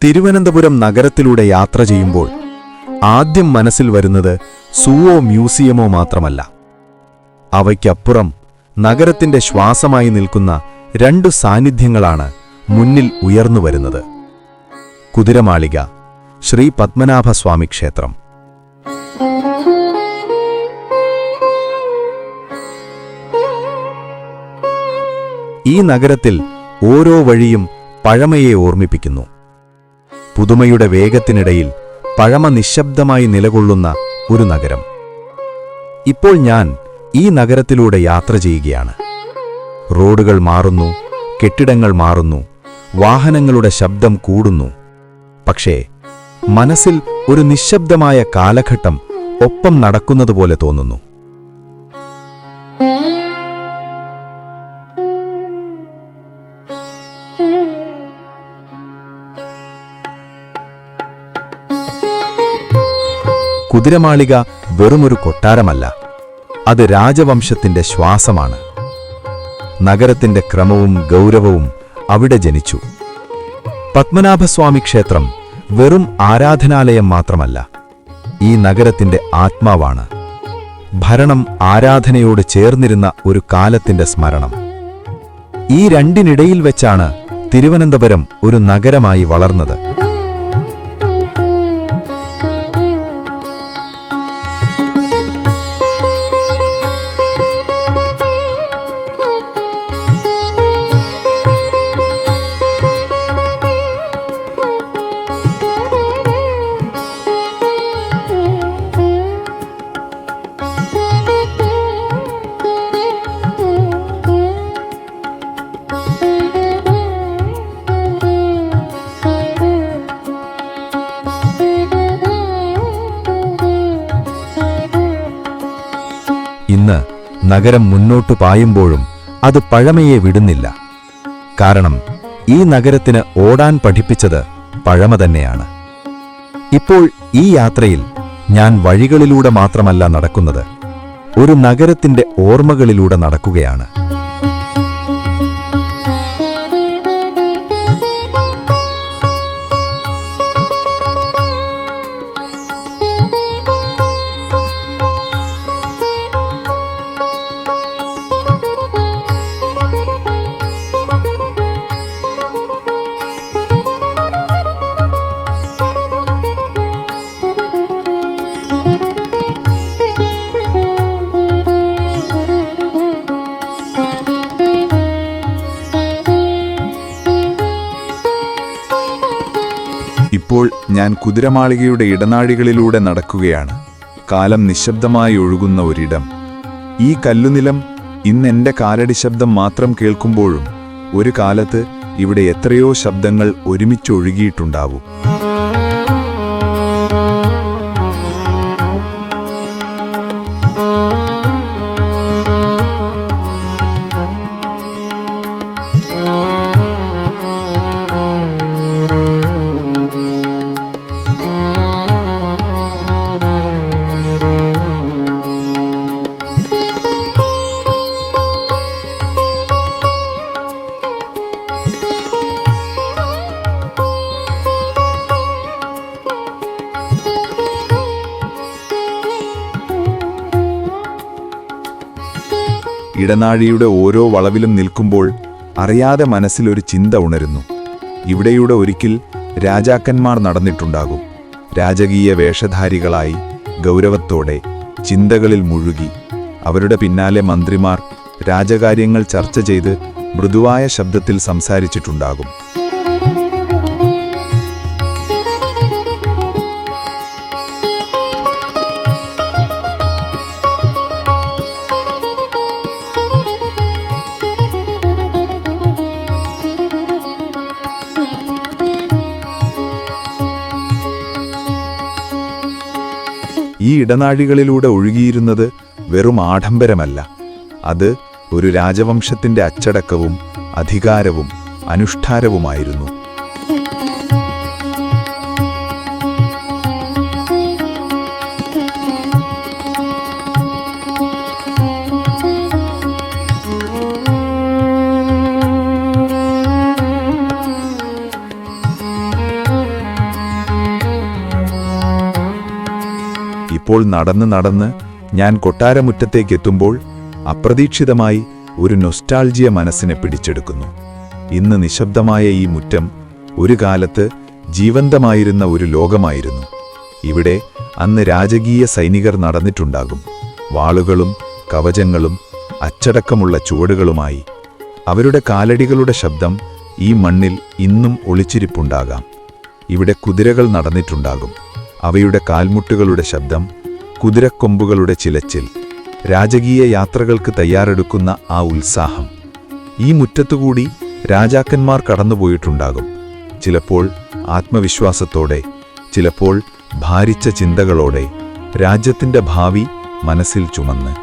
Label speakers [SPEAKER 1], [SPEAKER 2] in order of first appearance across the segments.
[SPEAKER 1] തിരുവനന്തപുരം നഗരത്തിലൂടെ യാത്ര ചെയ്യുമ്പോൾ ആദ്യം മനസ്സിൽ വരുന്നത് സൂവോ മ്യൂസിയമോ മാത്രമല്ല. അവയ്ക്കപ്പുറം നഗരത്തിന്റെ ശ്വാസമായി നിൽക്കുന്ന രണ്ടു സാന്നിധ്യങ്ങളാണ് മുന്നിൽ ഉയർന്നുവരുന്നത്. കുതിരമാളിക, ശ്രീ പത്മനാഭസ്വാമി ക്ഷേത്രം. ഈ നഗരത്തിൽ ഓരോ വഴിയും പഴമയെ ഓർമ്മിപ്പിക്കുന്നു. പുതുമയുടെ വേഗത്തിനിടയിൽ പഴമ നിശബ്ദമായി നിലകൊള്ളുന്ന ഒരു നഗരം. ഇപ്പോൾ ഞാൻ ഈ നഗരത്തിലൂടെ യാത്ര ചെയ്യുകയാണ്. റോഡുകൾ മാറുന്നു, കെട്ടിടങ്ങൾ മാറുന്നു, വാഹനങ്ങളുടെ ശബ്ദം കൂടുന്നു. പക്ഷേ മനസ്സിൽ ഒരു നിശബ്ദമായ കാലഘട്ടം ഒപ്പം നടക്കുന്നതുപോലെ തോന്നുന്നു. കുതിരമാളിക വെറുമൊരു കൊട്ടാരമല്ല, അത് രാജവംശത്തിന്റെ ശ്വാസമാണ്. നഗരത്തിന്റെ ക്രമവും ഗൗരവവും അവിടെ ജനിച്ചു. പത്മനാഭസ്വാമി ക്ഷേത്രം വെറും ആരാധനാലയം മാത്രമല്ല, ഈ നഗരത്തിന്റെ ആത്മാവാണ്. ഭരണം ആരാധനയോട് ചേർന്നിരുന്ന ഒരു കാലത്തിന്റെ സ്മരണം. ഈ രണ്ടിനിടയിൽ വെച്ചാണ് തിരുവനന്തപുരം ഒരു നഗരമായി വളർന്നത്. ഇന്ന് നഗരം മുന്നോട്ടു പായുമ്പോഴും അത് പഴമയെ വിടുന്നില്ല. കാരണം ഈ നഗരത്തിന് ഓടാൻ പഠിപ്പിച്ചത് പഴമ തന്നെയാണ്. ഇപ്പോൾ ഈ യാത്രയിൽ ഞാൻ വഴികളിലൂടെ മാത്രമല്ല നടക്കുന്നത്, ഒരു നഗരത്തിന്റെ ഓർമ്മകളിലൂടെ നടക്കുകയാണ്.
[SPEAKER 2] ഇപ്പോൾ ഞാൻ കുതിരമാളികയുടെ ഇടനാഴികളിലൂടെ നടക്കുകയാണ്. കാലം നിശബ്ദമായി ഒഴുകുന്ന ഒരിടം. ഈ കല്ലുനിലം ഇന്ന് എൻ്റെ കാലടി ശബ്ദം മാത്രം കേൾക്കുമ്പോഴും ഒരു കാലത്ത് ഇവിടെ എത്രയോ ശബ്ദങ്ങൾ ഒരുമിച്ചൊഴുകിയിട്ടുണ്ടാവും. ഇടനാഴിയുടെ ഓരോ വളവിലും നിൽക്കുമ്പോൾ അറിയാതെ മനസ്സിലൊരു ചിന്ത ഉണരുന്നു. ഇവിടെയൂടെ ഒരിക്കൽ രാജാക്കന്മാർ നടന്നിട്ടുണ്ടാകും. രാജകീയ വേഷധാരികളായി, ഗൗരവത്തോടെ, ചിന്തകളിൽ മുഴുകി. അവരുടെ പിന്നാലെ മന്ത്രിമാർ രാജകാര്യങ്ങൾ ചർച്ച ചെയ്ത് മൃദുവായ ശബ്ദത്തിൽ സംസാരിച്ചിട്ടുണ്ടാകും. ഈ ഇടനാഴികളിലൂടെ ഒഴുകിയിരുന്നത് വെറും ആഡംബരമല്ല, അത് ഒരു രാജവംശത്തിന്റെ അച്ചടക്കവും അധികാരവും അനുഷ്ഠാനവുമായിരുന്നു. ഇപ്പോൾ നടന്ന് നടന്ന് ഞാൻ കൊട്ടാരമുറ്റത്തേക്കെത്തുമ്പോൾ അപ്രതീക്ഷിതമായി ഒരു നൊസ്റ്റാൾജിയ മനസ്സിനെ പിടിച്ചെടുക്കുന്നു. ഇന്ന് നിശബ്ദമായ ഈ മുറ്റം ഒരു കാലത്ത് ജീവന്തമായിരുന്ന ഒരു ലോകമായിരുന്നു. ഇവിടെ അന്ന് രാജകീയ സൈനികർ നടന്നിട്ടുണ്ടാകും, വാളുകളും കവചങ്ങളും അച്ചടക്കമുള്ള ചുവടുകളുമായി. അവരുടെ കാലടികളുടെ ശബ്ദം ഈ മണ്ണിൽ ഇന്നും ഒളിച്ചിരിപ്പുണ്ടാകാം. ഇവിടെ കുതിരകൾ നടന്നിട്ടുണ്ടാകും, അവയുടെ കാൽമുട്ടുകളുടെ ശബ്ദം, കുതിരക്കൊമ്പുകളുടെ ചിലച്ചിൽ, രാജകീയ യാത്രകൾക്ക് തയ്യാറെടുക്കുന്ന ആ ഉത്സാഹം. ഈ മുറ്റത്തുകൂടി രാജാക്കന്മാർ കടന്നുപോയിട്ടുണ്ടാകും, ചിലപ്പോൾ ആത്മവിശ്വാസത്തോടെ, ചിലപ്പോൾ ഭാരിച്ച ചിന്തകളോടെ, രാജ്യത്തിന്റെ ഭാവി മനസ്സിൽ ചുമന്ന്.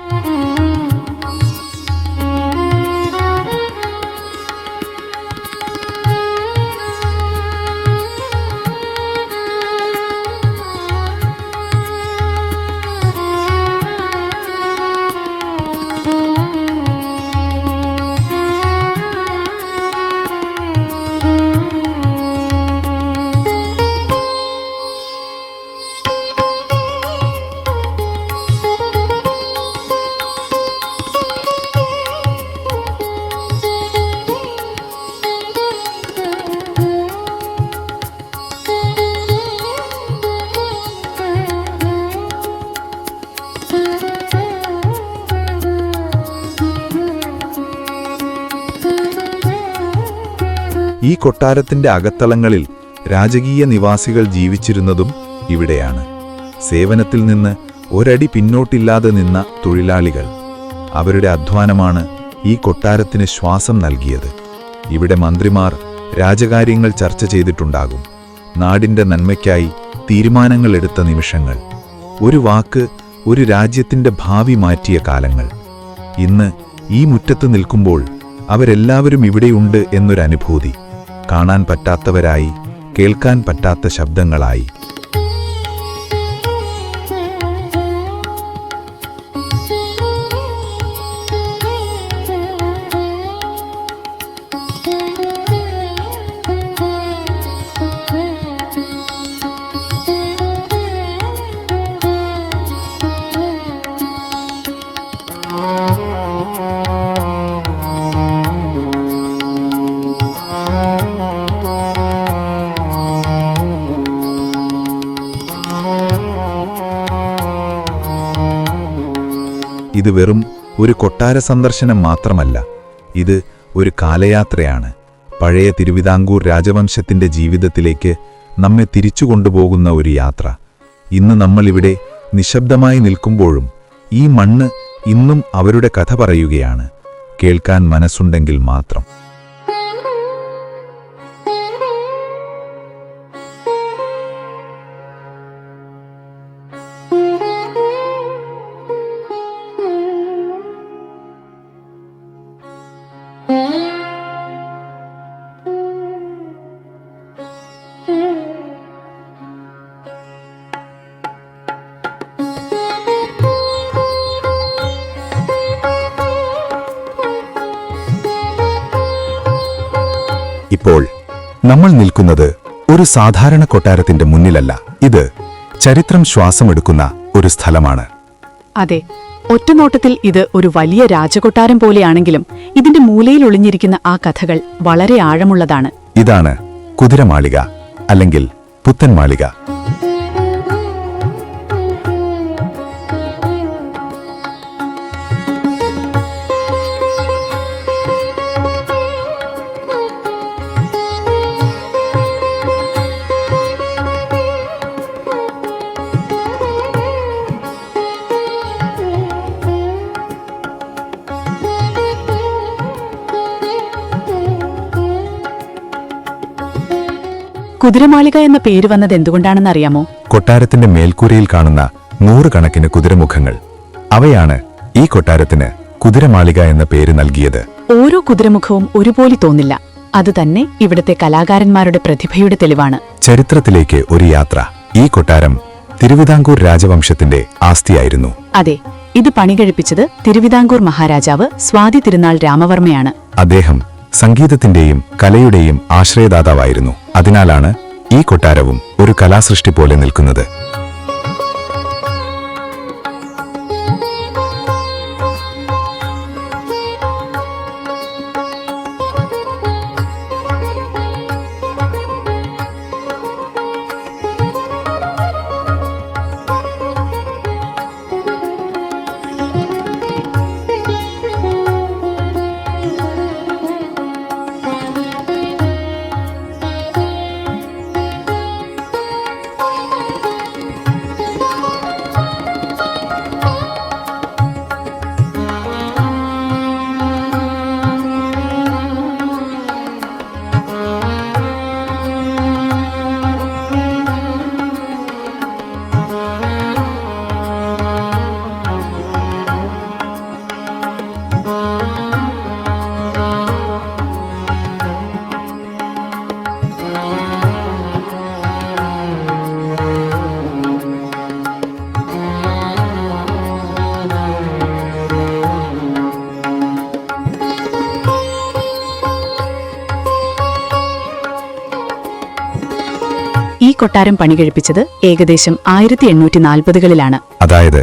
[SPEAKER 2] ഈ കൊട്ടാരത്തിന്റെ അകത്തളങ്ങളിൽ രാജകീയ നിവാസികൾ ജീവിച്ചിരുന്നതും ഇവിടെയാണ്. സേവനത്തിൽ നിന്ന് ഒരടി പിന്നോട്ടില്ലാതെ നിന്ന തൊഴിലാളികൾ. അവരുടെ അധ്വാനമാണ് ഈ കൊട്ടാരത്തിന് ശ്വാസം നൽകിയത്. ഇവിടെ മന്ത്രിമാർ രാജകാര്യങ്ങൾ ചർച്ച ചെയ്തിട്ടുണ്ടാകും, നാടിന്റെ നന്മയ്ക്കായി തീരുമാനങ്ങൾ എടുത്ത നിമിഷങ്ങൾ. ഒരു വാക്ക് ഒരു രാജ്യത്തിന്റെ ഭാവി മാറ്റിയ കാലങ്ങൾ. ഇന്ന് ഈ മുറ്റത്ത് നിൽക്കുമ്പോൾ അവരെല്ലാവരും ഇവിടെയുണ്ട് എന്നൊരനുഭൂതി. കാണാൻ പറ്റാത്തവരായി, കേൾക്കാൻ പറ്റാത്ത ശബ്ദങ്ങളായി. ഇത് വെറും ഒരു കൊട്ടാര സന്ദർശനം മാത്രമല്ല, ഇത് ഒരു കാലയാത്രയാണ്. പഴയ തിരുവിതാംകൂർ രാജവംശത്തിന്റെ ജീവിതത്തിലേക്ക് നമ്മെ തിരിച്ചു കൊണ്ടുപോകുന്ന ഒരു യാത്ര. ഇന്ന് നമ്മളിവിടെ നിശബ്ദമായി നിൽക്കുമ്പോഴും ഈ മണ്ണ് ഇന്നും അവരുടെ കഥ പറയുകയാണ്, കേൾക്കാൻ മനസ്സുണ്ടെങ്കിൽ മാത്രം.
[SPEAKER 1] ഇപ്പോൾ നമ്മൾ നിൽക്കുന്നത് ഒരു സാധാരണ കൊട്ടാരത്തിന്റെ മുന്നിലല്ല. ഇത് ചരിത്രം ശ്വാസമെടുക്കുന്ന ഒരു സ്ഥലമാണ്.
[SPEAKER 3] അതെ, ഒറ്റനോട്ടത്തിൽ ഇത് ഒരു വലിയ രാജകൊട്ടാരം പോലെയാണെങ്കിലും ഇതിന്റെ മൂലയിൽ ഒളിഞ്ഞിരിക്കുന്ന ആ കഥകൾ വളരെ ആഴമുള്ളതാണ്.
[SPEAKER 1] ഇതാണ് കുതിരമാളിക, അല്ലെങ്കിൽ പുത്തൻമാളിക.
[SPEAKER 3] കുതിരമാളിക എന്ന പേര് വന്നത് എന്തുകൊണ്ടാണെന്നറിയാമോ?
[SPEAKER 1] കൊട്ടാരത്തിന്റെ മേൽക്കൂരയിൽ കാണുന്ന നൂറുകണക്കിന് കുതിരമുഖങ്ങൾ, അവയാണ് ഈ കൊട്ടാരത്തിന് കുതിരമാളിക എന്ന പേര് നൽകിയത്.
[SPEAKER 3] ഓരോ കുതിരമുഖവും ഒരുപോലെ തോന്നില്ല. അതുതന്നെ ഇവിടുത്തെ കലാകാരന്മാരുടെ പ്രതിഭയുടെ തെളിവാണ്.
[SPEAKER 1] ചരിത്രത്തിലേക്ക് ഒരു യാത്ര. ഈ കൊട്ടാരം തിരുവിതാംകൂർ രാജവംശത്തിന്റെ ആസ്തിയായിരുന്നു.
[SPEAKER 3] അതെ, ഇത് പണികഴിപ്പിച്ചത് തിരുവിതാംകൂർ മഹാരാജാവ് സ്വാതി തിരുനാൾ രാമവർമ്മയാണ്.
[SPEAKER 1] അദ്ദേഹം സംഗീതത്തിന്റെയും കലയുടെയും ആശ്രയദാതാവായിരുന്നു. അതിനാലാണ് ഈ കൊട്ടാരവും ഒരു കലാസൃഷ്ടി പോലെ നിൽക്കുന്നത്.
[SPEAKER 3] കൊട്ടാരം പണികഴിപ്പിച്ചത് ഏകദേശം 1840കളിലാണ്.
[SPEAKER 1] അതായത്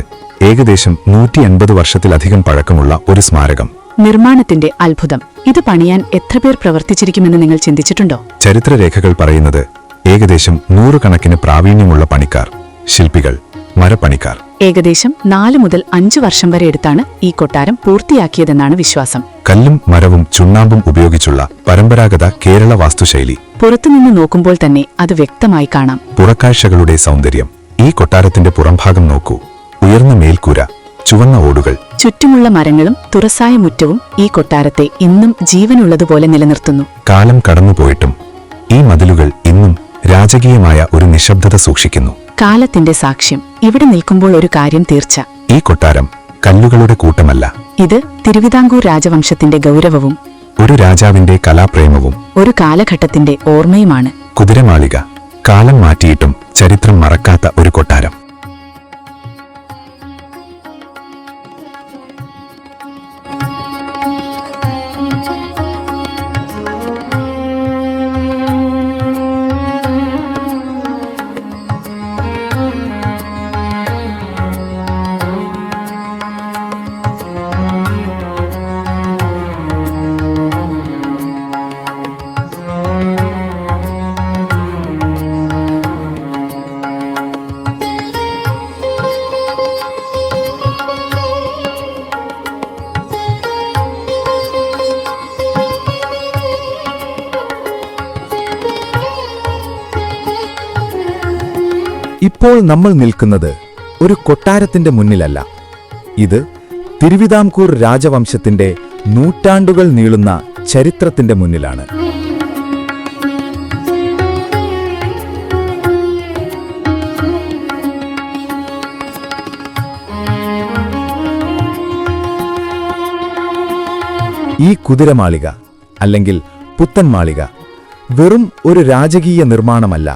[SPEAKER 1] ഏകദേശം 180 വർഷത്തിലധികം പഴക്കമുള്ള ഒരു സ്മാരകം.
[SPEAKER 3] നിർമ്മാണത്തിന്റെ അത്ഭുതം. ഇത് പണിയാൻ എത്ര പേർ പ്രവർത്തിച്ചിരിക്കുമെന്ന് നിങ്ങൾ ചിന്തിച്ചിട്ടുണ്ടോ?
[SPEAKER 1] ചരിത്രരേഖകൾ പറയുന്നത് ഏകദേശം 100 കണക്കിന് പ്രാവീണ്യമുള്ള പണിക്കാർ, ശില്പികൾ, മരപ്പണിക്കാർ.
[SPEAKER 3] ഏകദേശം 4 മുതൽ 5 വർഷം വരെ എടുത്താണ് ഈ കൊട്ടാരം പൂർത്തിയാക്കിയതെന്നാണ് വിശ്വാസം.
[SPEAKER 1] കല്ലും മരവും ചുണ്ണാമ്പും ഉപയോഗിച്ചുള്ള പരമ്പരാഗത കേരള വാസ്തുശൈലി.
[SPEAKER 3] പുറത്തുനിന്ന് നോക്കുമ്പോൾ തന്നെ അത് വ്യക്തമായി കാണാം.
[SPEAKER 1] പുറക്കാഴ്ചകളുടെ സൗന്ദര്യം. ഈ കൊട്ടാരത്തിന്റെ പുറംഭാഗം നോക്കൂ. ഉയർന്ന മേൽക്കൂര, ചുവന്ന ഓടുകൾ.
[SPEAKER 3] ചുറ്റുമുള്ള മരങ്ങളും തുറസായ മുറ്റവും ഈ കൊട്ടാരത്തെ ഇന്നും ജീവനുള്ളതുപോലെ നിലനിർത്തുന്നു.
[SPEAKER 1] കാലം കടന്നുപോയിട്ടും ഈ മതിലുകൾ ഇന്നും രാജകീയമായ ഒരു നിശബ്ദത സൂക്ഷിക്കുന്നു.
[SPEAKER 3] കാലത്തിന്റെ സാക്ഷ്യം. ഇവിടെ നിൽക്കുമ്പോൾ ഒരു കാര്യം തീർച്ച.
[SPEAKER 1] ഈ കൊട്ടാരം കല്ലുകളുടെ കൂട്ടമല്ല.
[SPEAKER 3] ഇത് തിരുവിതാംകൂർ രാജവംശത്തിന്റെ ഗൗരവവും
[SPEAKER 1] ഒരു രാജാവിന്റെ കലാപ്രേമവും
[SPEAKER 3] ഒരു കാലഘട്ടത്തിന്റെ ഓർമ്മയുമാണ്.
[SPEAKER 1] കുതിരമാളിക. കാലം മാറ്റിയിട്ടും ചരിത്രം മറക്കാത്ത ഒരു കൊട്ടാരം.
[SPEAKER 2] ഇപ്പോൾ നമ്മൾ നിൽക്കുന്നത് ഒരു കൊട്ടാരത്തിന്റെ മുന്നിലല്ല. ഇത് തിരുവിതാംകൂർ രാജവംശത്തിന്റെ നൂറ്റാണ്ടുകൾ നീളുന്ന ചരിത്രത്തിന്റെ മുന്നിലാണ്. ഈ കുതിരമാളിക അല്ലെങ്കിൽ പുത്തൻമാളിക വെറും ഒരു രാജകീയ നിർമ്മാണമല്ല,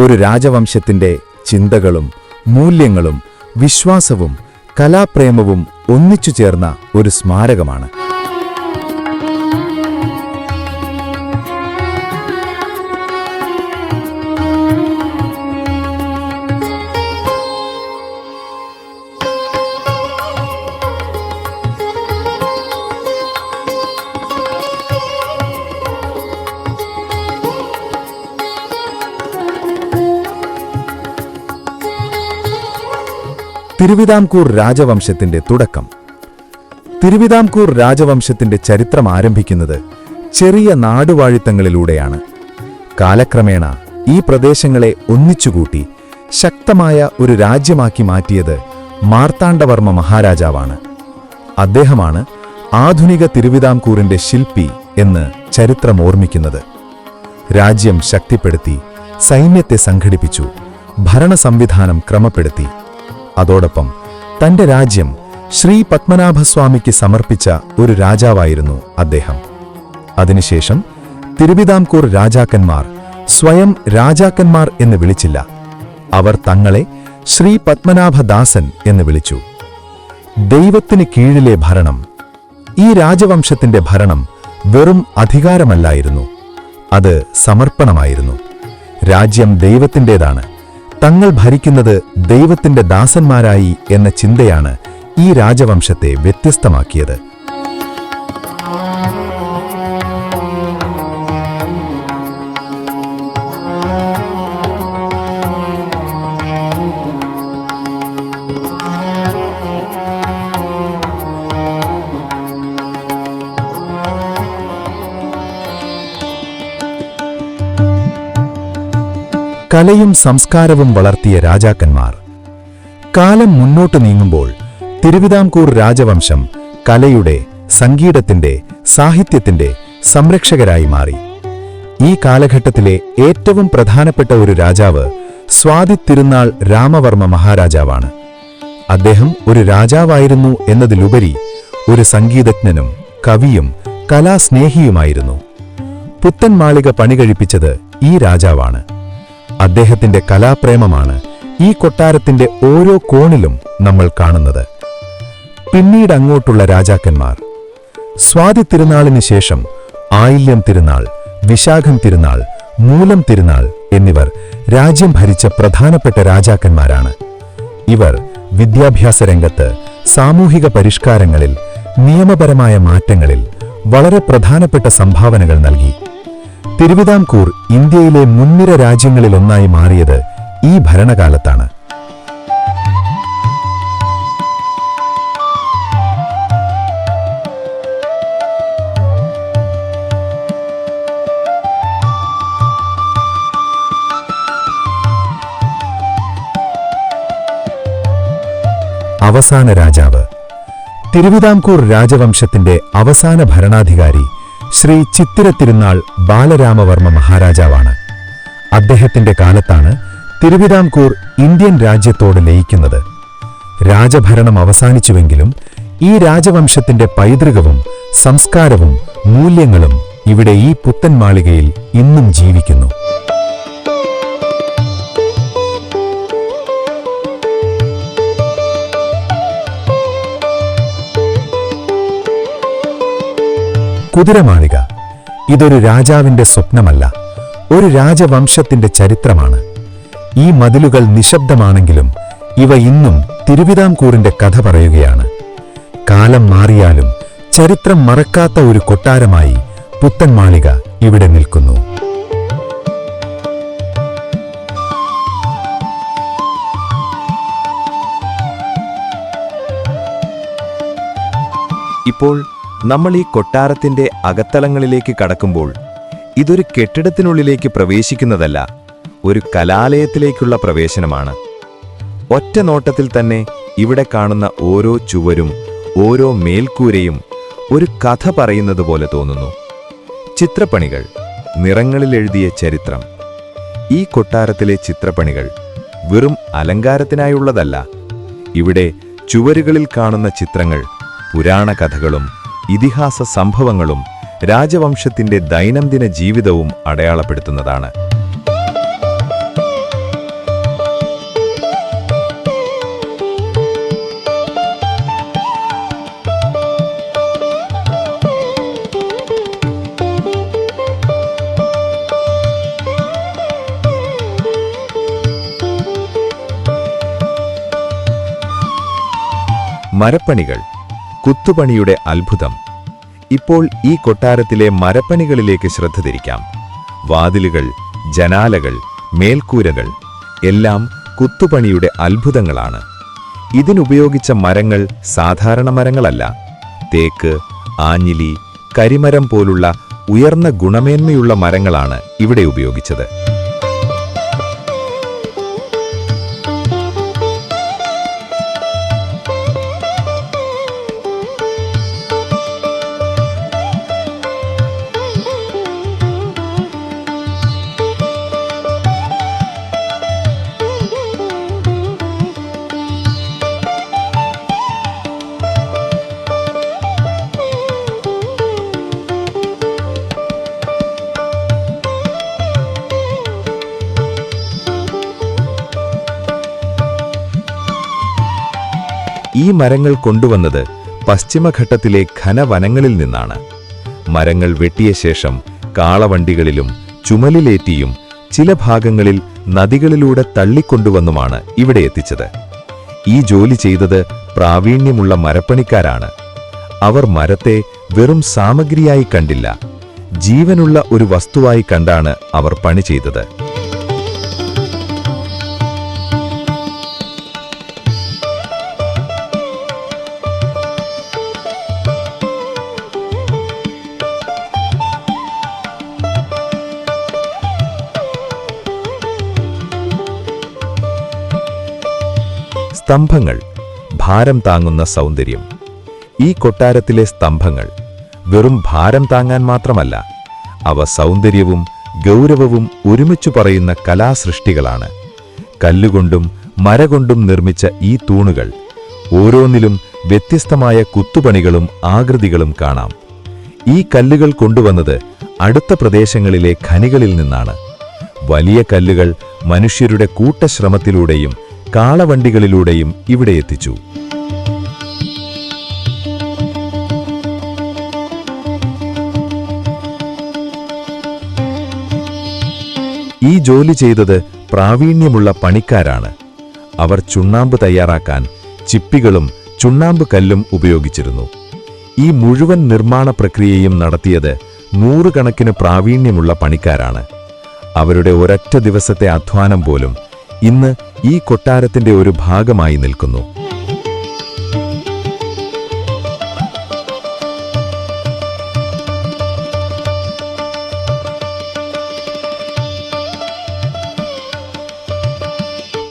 [SPEAKER 2] ഒരു രാജവംശത്തിന്റെ ചിന്തകളും മൂല്യങ്ങളും വിശ്വാസവും കലാപ്രേമവും ഒന്നിച്ചു ചേർന്ന ഒരു സ്മാരകമാണ്. തിരുവിതാംകൂർ രാജവംശത്തിന്റെ തുടക്കം. തിരുവിതാംകൂർ രാജവംശത്തിന്റെ ചരിത്രം ആരംഭിക്കുന്നത് ചെറിയ നാടുവാഴിത്തങ്ങളിലൂടെയാണ്. കാലക്രമേണ ഈ പ്രദേശങ്ങളെ ഒന്നിച്ചുകൂട്ടി ശക്തമായ ഒരു രാജ്യമാക്കി മാറ്റിയത് മാർത്താണ്ഡവർമ്മ മഹാരാജാവാണ്. അദ്ദേഹമാണ് ആധുനിക തിരുവിതാംകൂറിന്റെ ശില്പി എന്ന് ചരിത്രം ഓർമ്മിക്കുന്നത്. രാജ്യം ശക്തിപ്പെടുത്തി, സൈന്യത്തെ സംഘടിപ്പിച്ചു, ഭരണ സംവിധാനം ക്രമപ്പെടുത്തി. അതോടൊപ്പം തന്റെ രാജ്യം ശ്രീ പത്മനാഭസ്വാമിക്ക് സമർപ്പിച്ച ഒരു രാജാവായിരുന്നു അദ്ദേഹം. അതിനുശേഷം തിരുവിതാംകൂർ രാജാക്കന്മാർ സ്വയം രാജാക്കന്മാർ എന്ന് വിളിച്ചില്ല. അവർ തങ്ങളെ ശ്രീ പത്മനാഭദാസൻ എന്ന് വിളിച്ചു. ദൈവത്തിന് കീഴിലെ ഭരണം. ഈ രാജവംശത്തിന്റെ ഭരണം വെറും അധികാരമല്ലായിരുന്നു, അത് സമർപ്പണമായിരുന്നു. രാജ്യം ദൈവത്തിൻ്റെതാണ്, തങ്ങൾ ഭരിക്കുന്നത് ദൈവത്തിന്റെ ദാസന്മാരായി എന്ന ചിന്തയാണ് ഈ രാജവംശത്തെ വ്യത്യസ്തമാക്കിയത്. കലയും സംസ്കാരവും വളർത്തിയ രാജാക്കന്മാർ. കാലം മുന്നോട്ടു നീങ്ങുമ്പോൾ തിരുവിതാംകൂർ രാജവംശം കലയുടെ, സംഗീതത്തിന്റെ, സാഹിത്യത്തിന്റെ സംരക്ഷകരായി മാറി. ഈ കാലഘട്ടത്തിലെ ഏറ്റവും പ്രധാനപ്പെട്ട ഒരു രാജാവ് സ്വാതി തിരുനാൾ രാമവർമ്മ മഹാരാജാവാണ്. അദ്ദേഹം ഒരു രാജാവായിരുന്നു എന്നതിലുപരി ഒരു സംഗീതജ്ഞനും കവിയും കലാസ്നേഹിയുമായിരുന്നു. പുത്തൻമാളിക പണികഴിപ്പിച്ചത് ഈ രാജാവാണ്. അദ്ദേഹത്തിന്റെ കലാപ്രേമമാണ് ഈ കൊട്ടാരത്തിന്റെ ഓരോ കോണിലും നമ്മൾ കാണുന്നത്. പിന്നീട് അങ്ങോട്ടുള്ള രാജാക്കന്മാർ. സ്വാതി തിരുനാളിന് ശേഷം ആയില്യം തിരുനാൾ, വിശാഖം തിരുനാൾ, മൂലം തിരുനാൾ,
[SPEAKER 1] എന്നിവർ രാജ്യം ഭരിച്ച പ്രധാനപ്പെട്ട രാജാക്കന്മാരാണ്. ഇവർ വിദ്യാഭ്യാസ രംഗത്ത്, സാമൂഹിക പരിഷ്കാരങ്ങളിൽ, നിയമപരമായ മാറ്റങ്ങളിൽ വളരെ പ്രധാനപ്പെട്ട സംഭാവനകൾ നൽകി. തിരുവിതാംകൂർ ഇന്ത്യയിലെ മുൻനിര രാജ്യങ്ങളിലൊന്നായി മാറിയത് ഈ ഭരണകാലത്താണ്. അവസാന രാജാവ്. തിരുവിതാംകൂർ രാജവംശത്തിന്റെ അവസാന ഭരണാധികാരി ശ്രീ ചിത്തിര തിരുനാൾ ബാലരാമവർമ്മ മഹാരാജാവാണ്. അദ്ദേഹത്തിന്റെ കാലത്താണ് തിരുവിതാംകൂർ ഇന്ത്യൻ രാജ്യത്തോട് ലയിക്കുന്നത്. രാജഭരണം അവസാനിച്ചുവെങ്കിലും ഈ രാജവംശത്തിന്റെ പൈതൃകവും സംസ്കാരവും മൂല്യങ്ങളും ഇവിടെ ഈ പുത്തൻ മാളികയിൽ ഇന്നും ജീവിക്കുന്നു. കുതിരമാളിക ഇതൊരു രാജാവിന്റെ സ്വപ്നമല്ല, ഒരു രാജവംശത്തിന്റെ ചരിത്രമാണ്. ഈ മതിലുകൾ നിശബ്ദമാണെങ്കിലും ഇവ ഇന്നും തിരുവിതാംകൂറിന്റെ കഥ പറയുകയാണ്. കാലം മാറിയാലും ചരിത്രം മറക്കാത്ത ഒരു കൊട്ടാരമായി പുത്തൻ മാളിക ഇവിടെ നിൽക്കുന്നു.
[SPEAKER 2] ഇപ്പോൾ നമ്മൾ ഈ കൊട്ടാരത്തിന്റെ അകത്തളങ്ങളിലേക്ക് കടക്കുമ്പോൾ ഇതൊരു കെട്ടിടത്തിനുള്ളിലേക്ക് പ്രവേശിക്കുന്നതല്ല, ഒരു കലാലയത്തിലേക്കുള്ള പ്രവേശനമാണ്. ഒറ്റ നോട്ടത്തിൽ തന്നെ ഇവിടെ കാണുന്ന ഓരോ ചുവരും ഓരോ മേൽക്കൂരയും ഒരു കഥ പറയുന്നത് പോലെ തോന്നുന്നു. ചിത്രപ്പണികൾ, നിറങ്ങളിൽ എഴുതിയ ചരിത്രം. ഈ കൊട്ടാരത്തിലെ ചിത്രപ്പണികൾ വെറും അലങ്കാരത്തിനായുള്ളതല്ല. ഇവിടെ ചുവരുകളിൽ കാണുന്ന ചിത്രങ്ങൾ പുരാണ കഥകളും ഇതിഹാസ സംഭവങ്ങളും രാജവംശത്തിന്റെ ദൈനംദിന ജീവിതവും അടയാളപ്പെടുത്തുന്നതാണ്. മരപ്പണികൾ, കുത്തുപണിയുടെ അത്ഭുതം. ഇപ്പോൾ ഈ കൊട്ടാരത്തിലെ മരപ്പണികളിലേക്ക് ശ്രദ്ധ തിരിക്കാം. വാതിലുകൾ, ജനാലകൾ, മേൽക്കൂരകൾ എല്ലാം കുത്തുപണിയുടെ അത്ഭുതങ്ങളാണ്. ഇതിനുപയോഗിച്ച മരങ്ങൾ സാധാരണ മരങ്ങളല്ല. തേക്ക്, ആഞ്ഞിലി, കരിമരം പോലുള്ള ഉയർന്ന ഗുണമേന്മയുള്ള മരങ്ങളാണ് ഇവിടെ ഉപയോഗിച്ചത്. ഈ മരങ്ങൾ കൊണ്ടുവന്നത് പശ്ചിമഘട്ടത്തിലെ ഘനവനങ്ങളിൽ നിന്നാണ്. മരങ്ങൾ വെട്ടിയ ശേഷം കാളവണ്ടികളിലും ചുമലിലേറ്റിയും ചില ഭാഗങ്ങളിൽ നദികളിലൂടെ തള്ളിക്കൊണ്ടുവന്നുമാണ് ഇവിടെ എത്തിച്ചത്. ഈ ജോലി ചെയ്തത് പ്രാവീണ്യമുള്ള മരപ്പണിക്കാരാണ്. അവർ മരത്തെ വെറും സാമഗ്രിയായി കണ്ടില്ല, ജീവനുള്ള ഒരു വസ്തുവായി കണ്ടാണ് അവർ പണി ചെയ്തത്. സ്തംഭങ്ങൾ, ഭാരം താങ്ങുന്ന സൗന്ദര്യം. ഈ കൊട്ടാരത്തിലെ സ്തംഭങ്ങൾ വെറും ഭാരം താങ്ങാൻ മാത്രമല്ല, അവ സൗന്ദര്യവും ഗൗരവവും ഒരുമിച്ചു പറയുന്ന കലാസൃഷ്ടികളാണ്. കല്ലുകൊണ്ടും മരകൊണ്ടും നിർമ്മിച്ച ഈ തൂണുകൾ ഓരോന്നിലും വ്യത്യസ്തമായ കുത്തുപണികളും ആകൃതികളും കാണാം. ഈ കല്ലുകൾ കൊണ്ടുവന്നത് അടുത്ത പ്രദേശങ്ങളിലെ ഖനികളിൽ നിന്നാണ്. വലിയ കല്ലുകൾ മനുഷ്യരുടെ കൂട്ടശ്രമത്തിലൂടെയും കാളവണ്ടികളിലൂടെയും ഇവിടെ എത്തിച്ചു.
[SPEAKER 1] ഈ ജോലി ചെയ്തത് പ്രാവീണ്യമുള്ള പണിക്കാരാണ്. അവർ ചുണ്ണാമ്പ് തയ്യാറാക്കാൻ ചിപ്പികളും ചുണ്ണാമ്പ് കല്ലും ഉപയോഗിച്ചിരുന്നു. ഈ മുഴുവൻ നിർമ്മാണ പ്രക്രിയയും നടത്തിയത് നൂറുകണക്കിന് പ്രാവീണ്യമുള്ള പണിക്കാരാണ്. അവരുടെ ഒരൊറ്റ ദിവസത്തെ അധ്വാനം പോലും ഇന്ന് ഈ കൊട്ടാരത്തിന്റെ ഒരു ഭാഗമായി നിൽക്കുന്നു.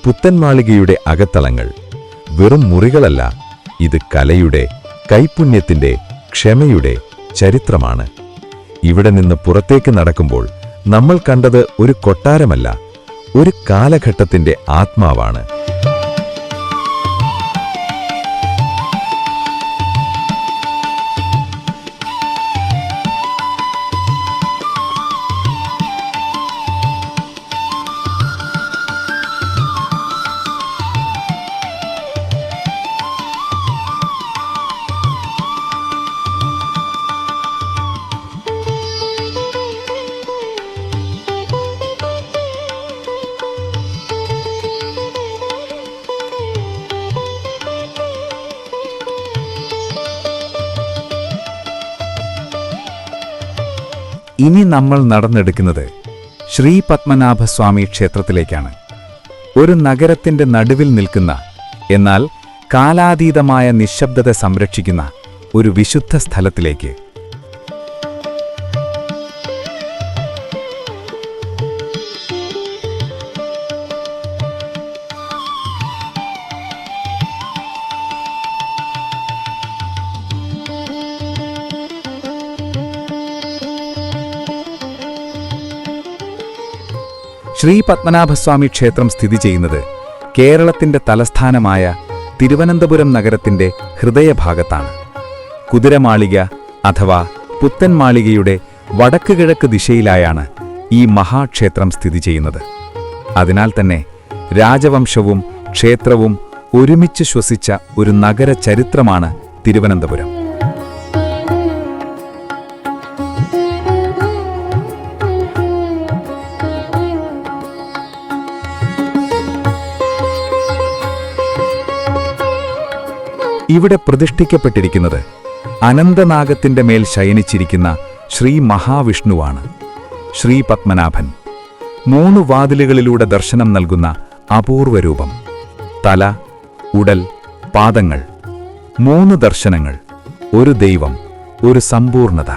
[SPEAKER 1] പുത്തൻമാളികയുടെ അകത്തളങ്ങൾ വെറും മുറികളല്ല, ഇത് കലയുടെ, കൈപുണ്യത്തിന്റെ, ക്ഷമയുടെ ചരിത്രമാണ്. ഇവിടെ നിന്ന് പുറത്തേക്ക് നടക്കുമ്പോൾ നമ്മൾ കണ്ടത് ഒരു കൊട്ടാരമല്ല, ഒരു കാലഘട്ടത്തിന്റെ ആത്മാവാണ്.
[SPEAKER 2] ഇനി നമ്മൾ നടന്നെടുക്കുന്നത് ശ്രീ പത്മനാഭസ്വാമി ക്ഷേത്രത്തിലേക്കാണ്. ഒരു നഗരത്തിന്റെ നടുവിൽ നിൽക്കുന്ന, എന്നാൽ കാലാതീതമായ നിശബ്ദത സംരക്ഷിക്കുന്ന ഒരു വിശുദ്ധ സ്ഥലത്തിലേക്ക്. ശ്രീ പത്മനാഭസ്വാമി ക്ഷേത്രം സ്ഥിതി ചെയ്യുന്നത് കേരളത്തിന്റെ തലസ്ഥാനമായ തിരുവനന്തപുരം നഗരത്തിന്റെ ഹൃദയഭാഗത്താണ്. കുതിരമാളിക അഥവാ പുത്തൻമാളികയുടെ വടക്ക് കിഴക്ക് ദിശയിലായാണ് ഈ മഹാക്ഷേത്രം സ്ഥിതി ചെയ്യുന്നത്. അതിനാൽ തന്നെ രാജവംശവും ക്ഷേത്രവും ഒരുമിച്ച് ശ്വസിച്ച ഒരു നഗര ചരിത്രമാണ് തിരുവനന്തപുരം. ഇവിടെ പ്രതിഷ്ഠിക്കപ്പെട്ടിരിക്കുന്നത് അനന്തനാഗത്തിന്റെ മേൽ ശയനിച്ചിരിക്കുന്ന ശ്രീ മഹാവിഷ്ണുവാണ്. ശ്രീ പത്മനാഭൻ 3 വാതിലുകളിലൂടെ ദർശനം നൽകുന്ന അപൂർവ രൂപം. തല, ഉടൽ, പാദങ്ങൾ, 3 ദർശനങ്ങൾ, ഒരു ദൈവം, ഒരു സമ്പൂർണത.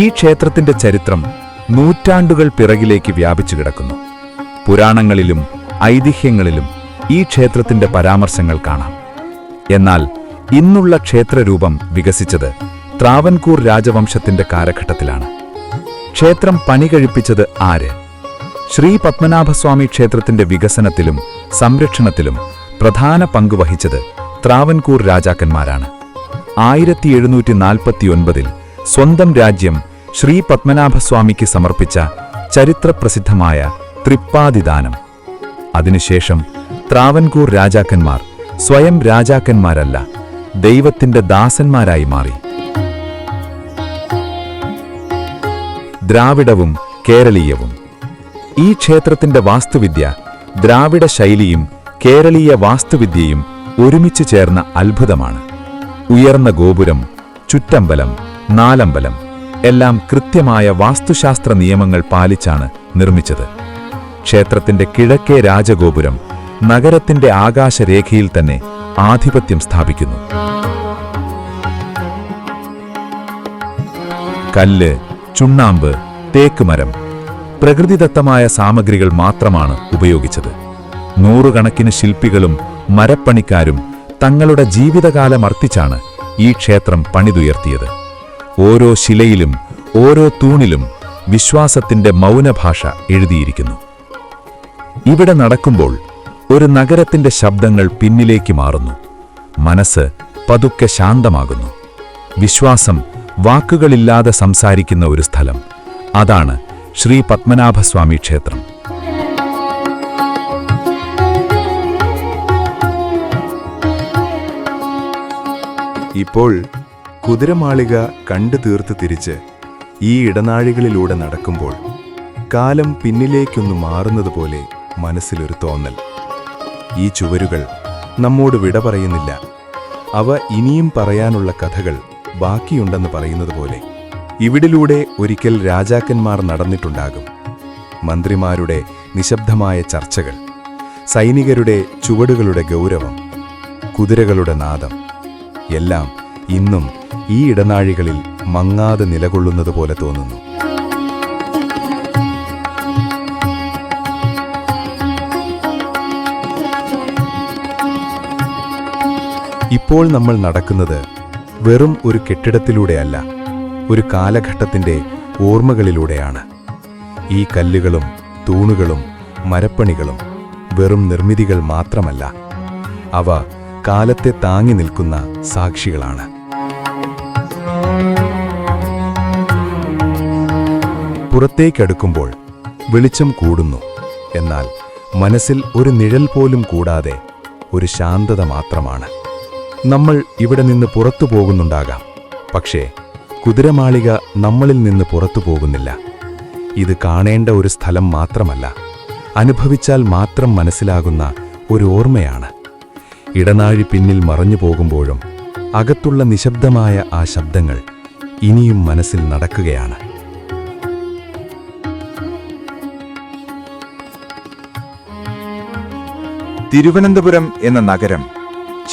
[SPEAKER 2] ഈ ക്ഷേത്രത്തിന്റെ ചരിത്രം നൂറ്റാണ്ടുകൾ പിറകിലേക്ക് വ്യാപിച്ചു കിടക്കുന്നു. പുരാണങ്ങളിലും ഐതിഹ്യങ്ങളിലും ഈ ക്ഷേത്രത്തിന്റെ പരാമർശങ്ങൾ കാണാം. എന്നാൽ ഇന്നുള്ള ക്ഷേത്രരൂപം വികസിച്ചത് ത്രാവൻകൂർ രാജവംശത്തിന്റെ കാലഘട്ടത്തിലാണ്. ക്ഷേത്രം പണി കഴിപ്പിച്ചത് ആര്? ശ്രീ പത്മനാഭസ്വാമി ക്ഷേത്രത്തിന്റെ വികസനത്തിലും സംരക്ഷണത്തിലും പ്രധാന പങ്ക് വഹിച്ചത് ത്രാവൻകൂർ രാജാക്കന്മാരാണ്. 1749 സ്വന്തം രാജ്യം ശ്രീ പത്മനാഭസ്വാമിക്ക് സമർപ്പിച്ച ചരിത്രപ്രസിദ്ധമായ തൃപ്പാതിദാനം. അതിനുശേഷം ത്രാവൻകൂർ രാജാക്കന്മാർ സ്വയം രാജാക്കന്മാരല്ല, ദൈവത്തിന്റെ ദാസന്മാരായി മാറി. ദ്രാവിഡവും കേരളീയവും. ഈ ക്ഷേത്രത്തിന്റെ വാസ്തുവിദ്യ ദ്രാവിഡ ശൈലിയും കേരളീയ വാസ്തുവിദ്യയും ഒരുമിച്ച് ചേർന്ന അത്ഭുതമാണ്. ഉയർന്ന ഗോപുരം, ചുറ്റമ്പലം, നാലമ്പലം എല്ലാം കൃത്യമായ വാസ്തുശാസ്ത്ര നിയമങ്ങൾ പാലിച്ചാണ് നിർമ്മിച്ചത്. ക്ഷേത്രത്തിന്റെ കിഴക്കേ രാജഗോപുരം നഗരത്തിന്റെ ആകാശരേഖയിൽ തന്നെ ആധിപത്യം സ്ഥാപിക്കുന്നു. കല്ല്, ചുണ്ണാമ്പ്, തേക്കുമരം, പ്രകൃതിദത്തമായ സാമഗ്രികൾ മാത്രമാണ് ഉപയോഗിച്ചത്. നൂറുകണക്കിന് ശില്പികളും മരപ്പണിക്കാരും തങ്ങളുടെ ജീവിതകാലമർപ്പിച്ചാണ് ഈ ക്ഷേത്രം പണിതുയർത്തിയത്. ഓരോ ശിലയിലും ഓരോ തൂണിലും വിശ്വാസത്തിന്റെ മൗനഭാഷ എഴുതിയിരിക്കുന്നു. ഇവിടെ നടക്കുമ്പോൾ ഒരു നഗരത്തിന്റെ ശബ്ദങ്ങൾ പിന്നിലേക്ക് മാറുന്നു. മനസ്സ് പതുക്കെ ശാന്തമാകുന്നു. വിശ്വാസം വാക്കുകളില്ലാതെ സംസാരിക്കുന്ന ഒരു സ്ഥലം. അതാണ് ശ്രീ പത്മനാഭസ്വാമി ക്ഷേത്രം. ഇപ്പോൾ കുതിരമാളിക കണ്ടു തീർത്ത് തിരിച്ച് ഈ ഇടനാഴികളിലൂടെ നടക്കുമ്പോൾ കാലം പിന്നിലേക്കൊന്നു മാറുന്നതുപോലെ മനസ്സിലൊരു തോന്നൽ. ഈ ചുവരുകൾ നമ്മോട് വിട പറയുന്നില്ല. അവ ഇനിയും പറയാനുള്ള കഥകൾ ബാക്കിയുണ്ടെന്ന് പറയുന്നതുപോലെ ഇവിടിലൂടെ ഒരിക്കൽ രാജാക്കന്മാർ നടന്നിട്ടുണ്ടാകും. മന്ത്രിമാരുടെ നിശബ്ദമായ ചർച്ചകൾ, സൈനികരുടെ ചുവടുകളുടെ ഗൗരവം, കുതിരകളുടെ നാദം എല്ലാം ഇന്നും ഈ ഇടനാഴികളിൽ മങ്ങാതെ നിലകൊള്ളുന്നതുപോലെ തോന്നുന്നു. ഇപ്പോൾ നമ്മൾ നടക്കുന്നത് വെറും ഒരു കെട്ടിടത്തിലൂടെയല്ല, ഒരു കാലഘട്ടത്തിന്റെ ഓർമ്മകളിലൂടെയാണ്. ഈ കല്ലുകളും തൂണുകളും മരപ്പണികളും വെറും നിർമ്മിതികൾ മാത്രമല്ല, അവ കാലത്തെ താങ്ങി നിൽക്കുന്ന സാക്ഷികളാണ്. പുറത്തേക്കടുക്കുമ്പോൾ വെളിച്ചം കൂടുന്നു, എന്നാൽ മനസ്സിൽ ഒരു നിഴൽ പോലും കൂടാതെ ഒരു ശാന്തത മാത്രമാണ്. നമ്മൾ ഇവിടെ നിന്ന് പുറത്തു പോകുന്നുണ്ടാകാം, പക്ഷേ കുതിരമാളിക നമ്മളിൽ നിന്ന് പുറത്തു പോകുന്നില്ല. ഇത് കാണേണ്ട ഒരു സ്ഥലം മാത്രമല്ല, അനുഭവിച്ചാൽ മാത്രം മനസ്സിലാകുന്ന ഒരു ഓർമ്മയാണ്. ഇടനാഴി പിന്നിൽ മറഞ്ഞു പോകുമ്പോഴും അകത്തുള്ള നിശബ്ദമായ ആ ശബ്ദങ്ങൾ ഇനിയും മനസ്സിൽ നടക്കുകയാണ്.
[SPEAKER 4] തിരുവനന്തപുരം എന്ന നഗരം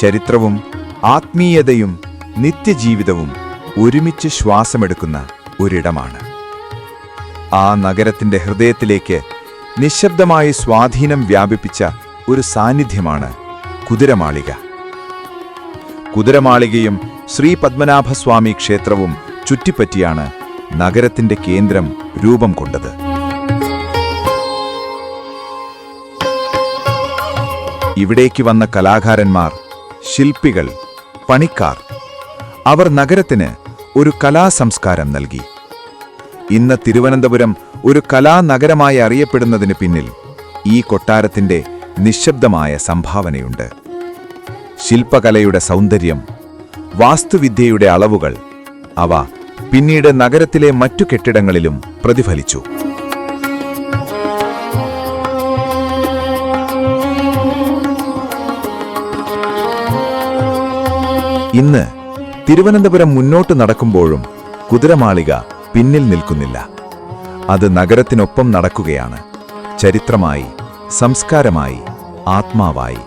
[SPEAKER 4] ചരിത്രവും ആത്മീയതയും നിത്യജീവിതവും ഒരുമിച്ച് ശ്വാസമെടുക്കുന്ന ഒരിടമാണ്. ആ നഗരത്തിന്റെ ഹൃദയത്തിലേക്ക് നിശബ്ദമായി സ്വാധീനം വ്യാപിപ്പിച്ച ഒരു സാന്നിധ്യമാണ് കുതിരമാളിക. കുതിരമാളികയും ശ്രീ പത്മനാഭസ്വാമി ക്ഷേത്രവും ചുറ്റിപ്പറ്റിയാണ് നഗരത്തിന്റെ കേന്ദ്രം രൂപം കൊണ്ടത്. ഇവിടേക്ക് വന്ന കലാകാരന്മാർ, ശില്പികൾ, പണിക്കാർ, അവർ നഗരത്തിന് ഒരു കലാസംസ്കാരം നൽകി. ഇന്ന് തിരുവനന്തപുരം ഒരു കലാനഗരമായി അറിയപ്പെടുന്നതിന് പിന്നിൽ ഈ കൊട്ടാരത്തിന്റെ നിശബ്ദമായ സംഭാവനയുണ്ട്. ശില്പകലയുടെ സൗന്ദര്യം, വാസ്തുവിദ്യയുടെ അളവുകൾ, അവ പിന്നീട് നഗരത്തിലെ മറ്റു കെട്ടിടങ്ങളിലും പ്രതിഫലിച്ചു. ഇന്ന് തിരുവനന്തപുരം മുന്നോട്ട് നടക്കുമ്പോഴും കുതിരമാളിക പിന്നിൽ നിൽക്കുന്നില്ല. അത് നഗരത്തിനൊപ്പം നടക്കുകയാണ്, ചരിത്രമായി, സംസ്കാരമായി, ആത്മാവായി.